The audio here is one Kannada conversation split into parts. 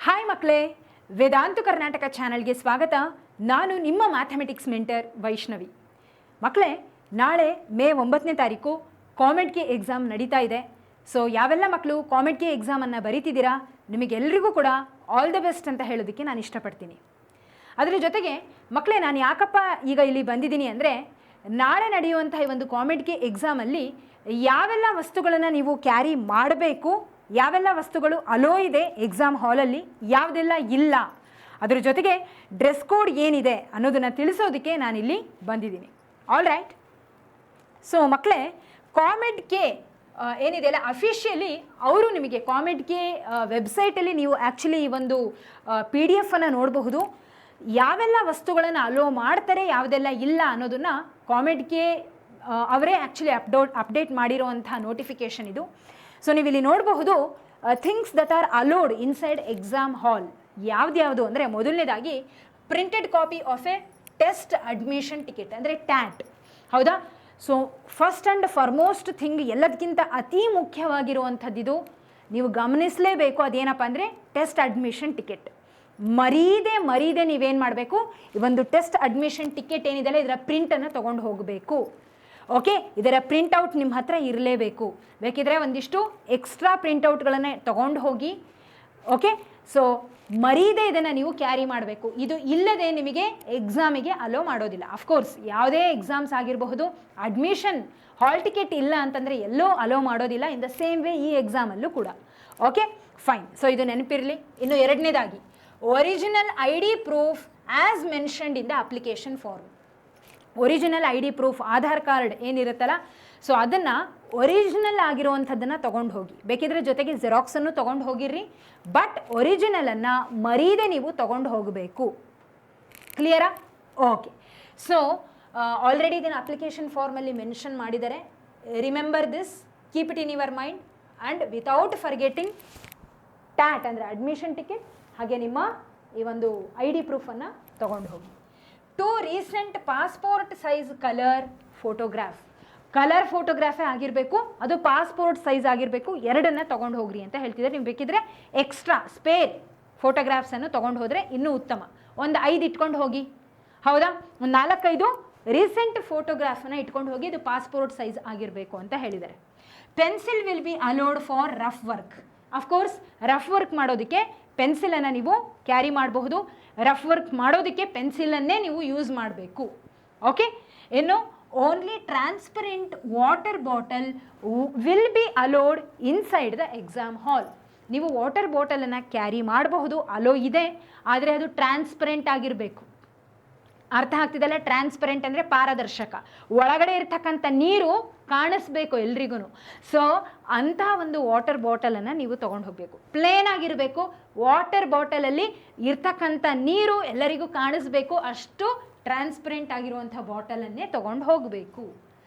ಹಾಯ್ ಮಕ್ಕಳೇ, ವೇದಾಂತು ಕರ್ನಾಟಕ ಚಾನಲ್ಗೆ ಸ್ವಾಗತ. ನಾನು ನಿಮ್ಮ ಮ್ಯಾಥಮೆಟಿಕ್ಸ್ ಮೆಂಟರ್ ವೈಷ್ಣವಿ. ಮಕ್ಕಳೇ, ನಾಳೆ ಮೇ 9ನೇ ತಾರೀಕು ಕಾಮೆಡ್ ಕೆ ಎಕ್ಸಾಮ್ ನಡೀತಾ ಇದೆ. ಸೊ ಯಾವೆಲ್ಲ ಮಕ್ಕಳು ಕಾಮೆಡ್ ಕೆ ಎಕ್ಸಾಮನ್ನು ಬರೀತಿದ್ದೀರಾ, ನಿಮಗೆಲ್ಲರಿಗೂ ಕೂಡ ಆಲ್ ದ ಬೆಸ್ಟ್ ಅಂತ ಹೇಳೋದಕ್ಕೆ ನಾನು ಇಷ್ಟಪಡ್ತೀನಿ. ಅದರ ಜೊತೆಗೆ ಮಕ್ಕಳೇ, ನಾನು ಯಾಕಪ್ಪ ಈಗ ಇಲ್ಲಿ ಬಂದಿದ್ದೀನಿ ಅಂದರೆ, ನಾಳೆ ನಡೆಯುವಂಥ ಈ ಒಂದು ಕಾಮೆಡ್ ಕೆ ಎಕ್ಸಾಮಲ್ಲಿ ಯಾವೆಲ್ಲ ವಸ್ತುಗಳನ್ನು ನೀವು ಕ್ಯಾರಿ ಮಾಡಬೇಕು, ಯಾವೆಲ್ಲ ವಸ್ತುಗಳು ಅಲೋ ಇದೆ ಎಕ್ಸಾಮ್ ಹಾಲಲ್ಲಿ, ಯಾವುದೆಲ್ಲ ಇಲ್ಲ, ಅದರ ಜೊತೆಗೆ ಡ್ರೆಸ್ ಕೋಡ್ ಏನಿದೆ ಅನ್ನೋದನ್ನು ತಿಳಿಸೋದಕ್ಕೆ ನಾನಿಲ್ಲಿ ಬಂದಿದ್ದೀನಿ. All right. ಸೊ ಮಕ್ಕಳೇ, ಕಾಮೆಡ್ ಕೆ ಏನಿದೆ ಅಲ್ಲ, ಅಫಿಷಿಯಲಿ ಅವರು ನಿಮಗೆ ಕಾಮೆಡ್ ಕೆ ವೆಬ್ಸೈಟಲ್ಲಿ ನೀವು ಆ್ಯಕ್ಚುಲಿ ಈ ಒಂದು PDF ಅನ್ನು ನೋಡಬಹುದು. ಯಾವೆಲ್ಲ ವಸ್ತುಗಳನ್ನು ಅಲೋ ಮಾಡ್ತಾರೆ, ಯಾವುದೆಲ್ಲ ಇಲ್ಲ ಅನ್ನೋದನ್ನು ಕಾಮೆಡ್ ಕೆ ಅವರೇ ಆ್ಯಕ್ಚುಲಿ ಅಪ್ಡೇಟ್ ಮಾಡಿರೋವಂಥ ನೋಟಿಫಿಕೇಷನ್ ಇದು. ಸೊ ನೀವು ಇಲ್ಲಿ ನೋಡಬಹುದು, things that are allowed inside exam hall. ಯಾವ್ದ್ಯಾವುದು ಅಂದರೆ, ಮೊದಲನೇದಾಗಿ printed copy of a test admission ticket ಅಂದರೆ ಟ್ಯಾಟ್. ಹೌದಾ? So first and foremost thing, ಎಲ್ಲದಕ್ಕಿಂತ ಅತಿ ಮುಖ್ಯವಾಗಿರುವಂಥದ್ದಿದು, ನೀವು ಗಮನಿಸಲೇಬೇಕು. ಅದೇನಪ್ಪ ಅಂದರೆ ಟೆಸ್ಟ್ ಅಡ್ಮಿಷನ್ ಟಿಕೆಟ್. ಮರೀದೆ ನೀವೇನು ಮಾಡಬೇಕು, ಈ ಒಂದು ಟೆಸ್ಟ್ ಅಡ್ಮಿಷನ್ ಟಿಕೆಟ್ ಏನಿದೆಯಲ್ಲ, ಇದರ ಪ್ರಿಂಟನ್ನು ತೊಗೊಂಡು ಹೋಗಬೇಕು. ಓಕೆ, ಇದರ ಪ್ರಿಂಟೌಟ್ ನಿಮ್ಮ ಹತ್ರ ಇರಲೇಬೇಕು. ಬೇಕಿದ್ರೆ ಒಂದಿಷ್ಟು ಎಕ್ಸ್ಟ್ರಾ ಪ್ರಿಂಟೌಟ್ಗಳನ್ನು ತೊಗೊಂಡು ಹೋಗಿ. ಓಕೆ, ಸೊ ಮರೀದೆ ಇದನ್ನು ನೀವು ಕ್ಯಾರಿ ಮಾಡಬೇಕು. ಇದು ಇಲ್ಲದೆ ನಿಮಗೆ ಎಕ್ಸಾಮಿಗೆ ಅಲೋ ಮಾಡೋದಿಲ್ಲ. ಅಫ್ಕೋರ್ಸ್ ಯಾವುದೇ ಎಕ್ಸಾಮ್ಸ್ ಆಗಿರಬಹುದು, ಅಡ್ಮಿಷನ್ ಹಾಲ್ ಟಿಕೆಟ್ ಇಲ್ಲ ಅಂತಂದರೆ ಎಲ್ಲೋ ಅಲೋ ಮಾಡೋದಿಲ್ಲ. ಇನ್ ದ ಸೇಮ್ ವೇ ಈ ಎಕ್ಸಾಮಲ್ಲೂ ಕೂಡ. Okay, fine. ಸೊ ಇದು ನೆನಪಿರಲಿ. ಇನ್ನು ಎರಡನೇದಾಗಿ, original ID proof as mentioned in the application form. Original ID proof, Aadhaar card ಏನಿರುತ್ತಲ್ಲ, ಸೊ ಅದನ್ನು ಒರಿಜಿನಲ್ ಆಗಿರುವಂಥದ್ದನ್ನು ತೊಗೊಂಡು ಹೋಗಿ. ಬೇಕಿದ್ರೆ ಜೊತೆಗೆ ಜೆರಾಕ್ಸನ್ನು ತೊಗೊಂಡು ಹೋಗಿರ್ರಿ, ಬಟ್ ಒರಿಜಿನಲನ್ನು ಮರೀದೆ ನೀವು ತೊಗೊಂಡು ಹೋಗಬೇಕು. ಕ್ಲಿಯರಾ? ಓಕೆ. ಸೊ ಆಲ್ರೆಡಿ ಇದನ್ನು ಅಪ್ಲಿಕೇಶನ್ ಫಾರ್ಮಲ್ಲಿ ಮೆನ್ಷನ್ ಮಾಡಿದ್ದಾರೆ. Remember this, keep it in your mind and without forgetting that ಅಂದರೆ ಅಡ್ಮಿಷನ್ ಟಿಕೆಟ್, ಹಾಗೆ ನಿಮ್ಮ ಈ ಒಂದು ID ಪ್ರೂಫನ್ನು ತೊಗೊಂಡು ಹೋಗಿ. 2 recent passport size colour photograph. Colour ಫೋಟೋಗ್ರಾಫೇ ಆಗಿರಬೇಕು, ಅದು ಪಾಸ್ಪೋರ್ಟ್ ಸೈಜ್ ಆಗಿರಬೇಕು. ಎರಡನ್ನು ತೊಗೊಂಡು ಹೋಗ್ರಿ ಅಂತ ಹೇಳ್ತಿದ್ದಾರೆ. ನೀವು ಬೇಕಿದ್ರೆ ಎಕ್ಸ್ಟ್ರಾ ಸ್ಪೇರ್ ಫೋಟೋಗ್ರಾಫ್ಸನ್ನು ತೊಗೊಂಡು ಹೋದರೆ ಇನ್ನೂ ಉತ್ತಮ. ಒಂದು 5 ಇಟ್ಕೊಂಡು ಹೋಗಿ. ಹೌದಾ? ಒಂದು 4-5 ರೀಸೆಂಟ್ ಫೋಟೋಗ್ರಾಫನ್ನು ಇಟ್ಕೊಂಡು ಹೋಗಿ, ಇದು ಪಾಸ್ಪೋರ್ಟ್ ಸೈಜ್ ಆಗಿರಬೇಕು ಅಂತ ಹೇಳಿದ್ದಾರೆ. Pencil will be allowed for rough work. Of course rough work ಮಾಡೋದಕ್ಕೆ ಪೆನ್ಸಿಲನ್ನು ನೀವು ಕ್ಯಾರಿ ಮಾಡಬಹುದು. ರಫ್ ವರ್ಕ್ ಮಾಡೋದಕ್ಕೆ ಪೆನ್ಸಿಲನ್ನೇ ನೀವು ಯೂಸ್ ಮಾಡಬೇಕು. ಓಕೆ. ಇನ್ನು only transparent water bottle will be allowed inside the exam hall. ನೀವು ವಾಟರ್ ಬಾಟಲನ್ನು ಕ್ಯಾರಿ ಮಾಡಬಹುದು, ಅಲೋ ಇದೆ, ಆದರೆ ಅದು ಟ್ರಾನ್ಸ್ಪರೆಂಟ್ ಆಗಿರಬೇಕು. ಅರ್ಥ ಆಗ್ತಿದೆಲ್ಲ? ಟ್ರಾನ್ಸ್ಪರೆಂಟ್ ಅಂದರೆ ಪಾರದರ್ಶಕ, ಒಳಗಡೆ ಇರ್ತಕ್ಕಂಥ ನೀರು ಕಾಣಿಸ್ಬೇಕು ಎಲ್ರಿಗೂ. ಸೊ ಅಂತಹ ಒಂದು ವಾಟರ್ ಬಾಟಲನ್ನು ನೀವು ತೊಗೊಂಡು ಹೋಗಬೇಕು. ಪ್ಲೇನ್ ಆಗಿರಬೇಕು. ವಾಟರ್ ಬಾಟಲಲ್ಲಿ ಇರ್ತಕ್ಕಂಥ ನೀರು ಎಲ್ಲರಿಗೂ ಕಾಣಿಸ್ಬೇಕು, ಅಷ್ಟು ಟ್ರಾನ್ಸ್ಪರೆಂಟ್ ಆಗಿರುವಂಥ ಬಾಟಲನ್ನೇ ತೊಗೊಂಡು ಹೋಗಬೇಕು.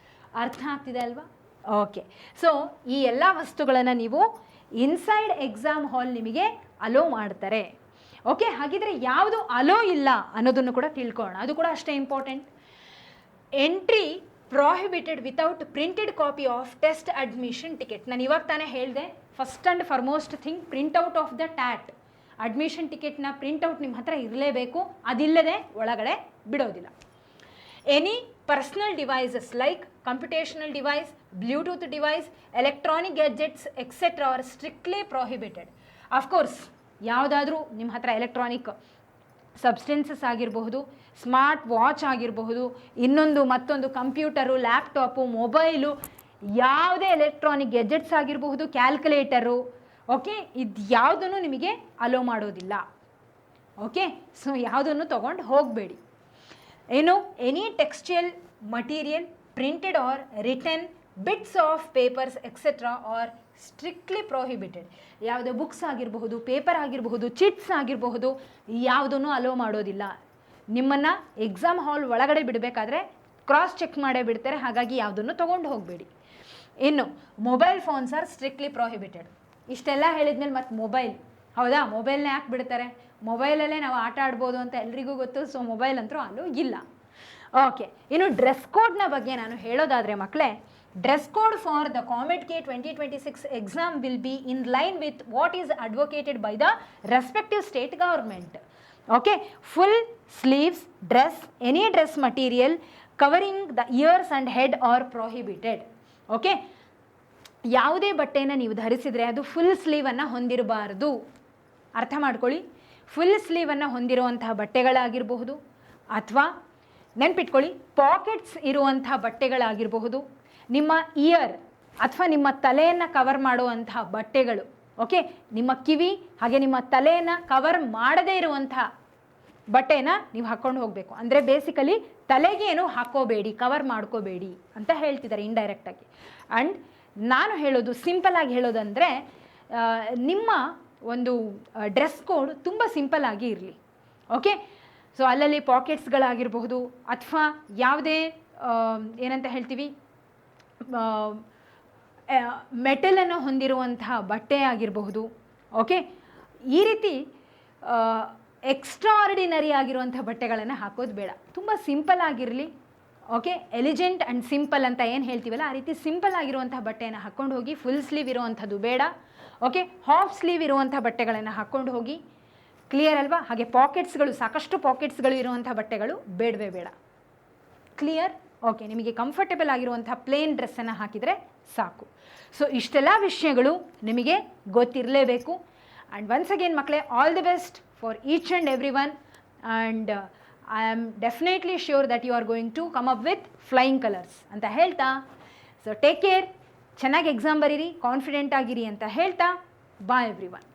ಅರ್ಥ ಆಗ್ತಿದೆ ಅಲ್ವಾ? ಓಕೆ. ಸೊ ಈ ಎಲ್ಲ ವಸ್ತುಗಳನ್ನು ನೀವು ಇನ್ಸೈಡ್ ಎಕ್ಸಾಮ್ ಹಾಲ್ ನಿಮಗೆ ಅಲೋ ಮಾಡ್ತಾರೆ. ಓಕೆ, ಹಾಗಿದ್ರೆ ಯಾವುದು ಅಲೋ ಇಲ್ಲ ಅನ್ನೋದನ್ನು ಕೂಡ ತಿಳ್ಕೊಳ್ಳೋಣ. ಅದು ಕೂಡ ಅಷ್ಟೇ important. Entry prohibited without printed copy of test admission ticket. ನಾನು ಇವಾಗ ತಾನೇ ಹೇಳಿದೆ, first and foremost thing printout of the TAT. Admission ಟಿಕೆಟ್ನ ಪ್ರಿಂಟೌಟ್ ನಿಮ್ಮ ಹತ್ರ ಇರಲೇಬೇಕು, ಅದಿಲ್ಲದೆ ಒಳಗಡೆ ಬಿಡೋದಿಲ್ಲ. Any personal devices like computational device, Bluetooth device, electronic gadgets etcetera are strictly prohibited. Of course ಯಾವುದಾದ್ರೂ ನಿಮ್ಮ ಹತ್ರ ಎಲೆಕ್ಟ್ರಾನಿಕ್ ಸಬ್ಸ್ಟೆನ್ಸಸ್ ಆಗಿರಬಹುದು, ಸ್ಮಾರ್ಟ್ ವಾಚ್ ಆಗಿರಬಹುದು, ಮತ್ತೊಂದು ಕಂಪ್ಯೂಟರು, ಲ್ಯಾಪ್ಟಾಪು, ಮೊಬೈಲು, ಯಾವುದೇ ಎಲೆಕ್ಟ್ರಾನಿಕ್ ಗೆಜೆಟ್ಸ್ ಆಗಿರಬಹುದು, ಕ್ಯಾಲ್ಕುಲೇಟರು, ಓಕೆ, ಇದು ಯಾವುದನ್ನು ನಿಮಗೆ ಅಲೋ ಮಾಡೋದಿಲ್ಲ. ಓಕೆ, ಸೊ ಯಾವುದನ್ನು ತೊಗೊಂಡು ಹೋಗಬೇಡಿ. ಏನು, any textile material printed or written bits of papers etcetera are strictly prohibited. ಯಾವುದೇ ಬುಕ್ಸ್ ಆಗಿರಬಹುದು, ಪೇಪರ್ ಆಗಿರಬಹುದು, ಚಿಟ್ಸ್ ಆಗಿರಬಹುದು, ಯಾವುದನ್ನು ಅಲೋ ಮಾಡೋದಿಲ್ಲ. ನಿಮ್ಮನ್ನು ಎಕ್ಸಾಮ್ ಹಾಲ್ ಒಳಗಡೆ ಬಿಡಬೇಕಾದ್ರೆ ಕ್ರಾಸ್ ಚೆಕ್ ಮಾಡೇ ಬಿಡ್ತಾರೆ, ಹಾಗಾಗಿ ಯಾವುದನ್ನು ತೊಗೊಂಡು ಹೋಗಬೇಡಿ. ಇನ್ನು mobile phones are strictly prohibited. ಇಷ್ಟೆಲ್ಲ ಹೇಳಿದ್ಮೇಲೆ ಮತ್ತೆ ಮೊಬೈಲ್, ಹೌದಾ? ಮೊಬೈಲ್ನ ಯಾಕೆ ಬಿಡ್ತಾರೆ? ಮೊಬೈಲಲ್ಲೇ ನಾವು ಆಟ ಆಡ್ಬೋದು ಅಂತ ಎಲ್ರಿಗೂ ಗೊತ್ತು. ಸೊ ಮೊಬೈಲ್ ಅಂತೂ ಅಲ್ಲೂ ಇಲ್ಲ. ಓಕೆ. ಇನ್ನು ಡ್ರೆಸ್ ಕೋಡ್ನ ಬಗ್ಗೆ ನಾನು ಹೇಳೋದಾದರೆ ಮಕ್ಕಳೇ, dress code for the COMEDK 2026 exam will be in line with what is advocated by the respective state government. Okay, full sleeves dress, any dress material covering the ears and head are prohibited. Okay, ಯಾವುದೇ ಬಟ್ಟೆಯನ್ನು ನೀವು ಧರಿಸಿದರೆ ಅದು ಫುಲ್ ಸ್ಲೀವನ್ನು ಹೊಂದಿರಬಾರ್ದು. ಅರ್ಥ ಮಾಡ್ಕೊಳ್ಳಿ, ಫುಲ್ ಸ್ಲೀವನ್ನು ಹೊಂದಿರುವಂತಹ ಬಟ್ಟೆಗಳಾಗಿರಬಹುದು, ಅಥವಾ ನೆನ್ಪಿಟ್ಕೊಳ್ಳಿ ಪಾಕೆಟ್ಸ್ ಇರುವಂತಹ ಬಟ್ಟೆಗಳಾಗಿರಬಹುದು, ನಿಮ್ಮ ಇಯರ್ ಅಥವಾ ನಿಮ್ಮ ತಲೆಯನ್ನು ಕವರ್ ಮಾಡುವಂತಹ ಬಟ್ಟೆಗಳು. ಓಕೆ, ನಿಮ್ಮ ಕಿವಿ ಹಾಗೆ ನಿಮ್ಮ ತಲೆಯನ್ನು ಕವರ್ ಮಾಡದೇ ಇರುವಂತಹ ಬಟ್ಟೆನ ನೀವು ಹಾಕ್ಕೊಂಡು ಹೋಗಬೇಕು. ಅಂದರೆ ಬೇಸಿಕಲಿ ತಲೆಗೇನು ಹಾಕೋಬೇಡಿ, ಕವರ್ ಮಾಡ್ಕೋಬೇಡಿ ಅಂತ ಹೇಳ್ತಿದ್ದಾರೆ ಇಂಡೈರೆಕ್ಟಾಗಿ. ಆ್ಯಂಡ್ ನಾನು ಹೇಳೋದು ಸಿಂಪಲ್ ಆಗಿ ಹೇಳೋದಂದರೆ, ನಿಮ್ಮ ಒಂದು ಡ್ರೆಸ್ ಕೋಡ್ ತುಂಬ ಸಿಂಪಲ್ ಆಗಿ ಇರಲಿ. ಓಕೆ, ಸೊ ಅಲ್ಲಲ್ಲಿ ಪಾಕೆಟ್ಸ್ಗಳಾಗಿರಬಹುದು, ಅಥವಾ ಯಾವುದೇ ಏನಂತ ಹೇಳ್ತೀವಿ ಮೆಟಲನ್ನು ಹೊಂದಿರುವಂತಹ ಬಟ್ಟೆ ಆಗಿರಬಹುದು. ಓಕೆ, ಈ ರೀತಿ ಎಕ್ಸ್ಟ್ರಾಆರ್ಡಿನರಿ ಆಗಿರುವಂಥ ಬಟ್ಟೆಗಳನ್ನು ಹಾಕೋದು ಬೇಡ, ತುಂಬ ಸಿಂಪಲ್ ಆಗಿರಲಿ. ಓಕೆ, ಎಲಿಜೆಂಟ್ ಆ್ಯಂಡ್ ಸಿಂಪಲ್ ಅಂತ ಏನು ಹೇಳ್ತೀವಲ್ಲ, ಆ ರೀತಿ ಸಿಂಪಲ್ ಆಗಿರುವಂಥ ಬಟ್ಟೆಯನ್ನು ಹಾಕ್ಕೊಂಡು ಹೋಗಿ. ಫುಲ್ ಸ್ಲೀವ್ ಇರುವಂಥದ್ದು ಬೇಡ. ಓಕೆ, ಹಾಫ್ ಸ್ಲೀವ್ ಇರುವಂಥ ಬಟ್ಟೆಗಳನ್ನು ಹಾಕ್ಕೊಂಡು ಹೋಗಿ. ಕ್ಲಿಯರ್ ಅಲ್ವಾ? ಹಾಗೆ ಪಾಕೆಟ್ಸ್ಗಳು, ಸಾಕಷ್ಟು ಪಾಕೆಟ್ಸ್ಗಳು ಇರುವಂಥ ಬಟ್ಟೆಗಳು ಬೇಡವೇ ಬೇಡ. ಕ್ಲಿಯರ್? ಓಕೆ, ನಿಮಗೆ ಕಂಫರ್ಟೇಬಲ್ ಆಗಿರುವಂಥ ಪ್ಲೇನ್ ಡ್ರೆಸ್ಸನ್ನು ಹಾಕಿದರೆ ಸಾಕು. ಸೊ ಇಷ್ಟೆಲ್ಲ ವಿಷಯಗಳು ನಿಮಗೆ ಗೊತ್ತಿರಲೇಬೇಕು. ಆ್ಯಂಡ್ ಒನ್ಸ್ ಅಗೇನ್ ಮಕ್ಕಳೇ, all the best for each and every one. And I am definitely sure that you are going to come up with flying colours ಅಂತ ಹೇಳ್ತಾ, ಸೊ ಟೇಕ್ ಕೇರ್, ಚೆನ್ನಾಗಿ ಎಕ್ಸಾಮ್ ಬರೀರಿ, ಕಾನ್ಫಿಡೆಂಟ್ ಆಗಿರಿ ಅಂತ ಹೇಳ್ತಾ, ಬಾಯ್ ಎವ್ರಿ ಒನ್.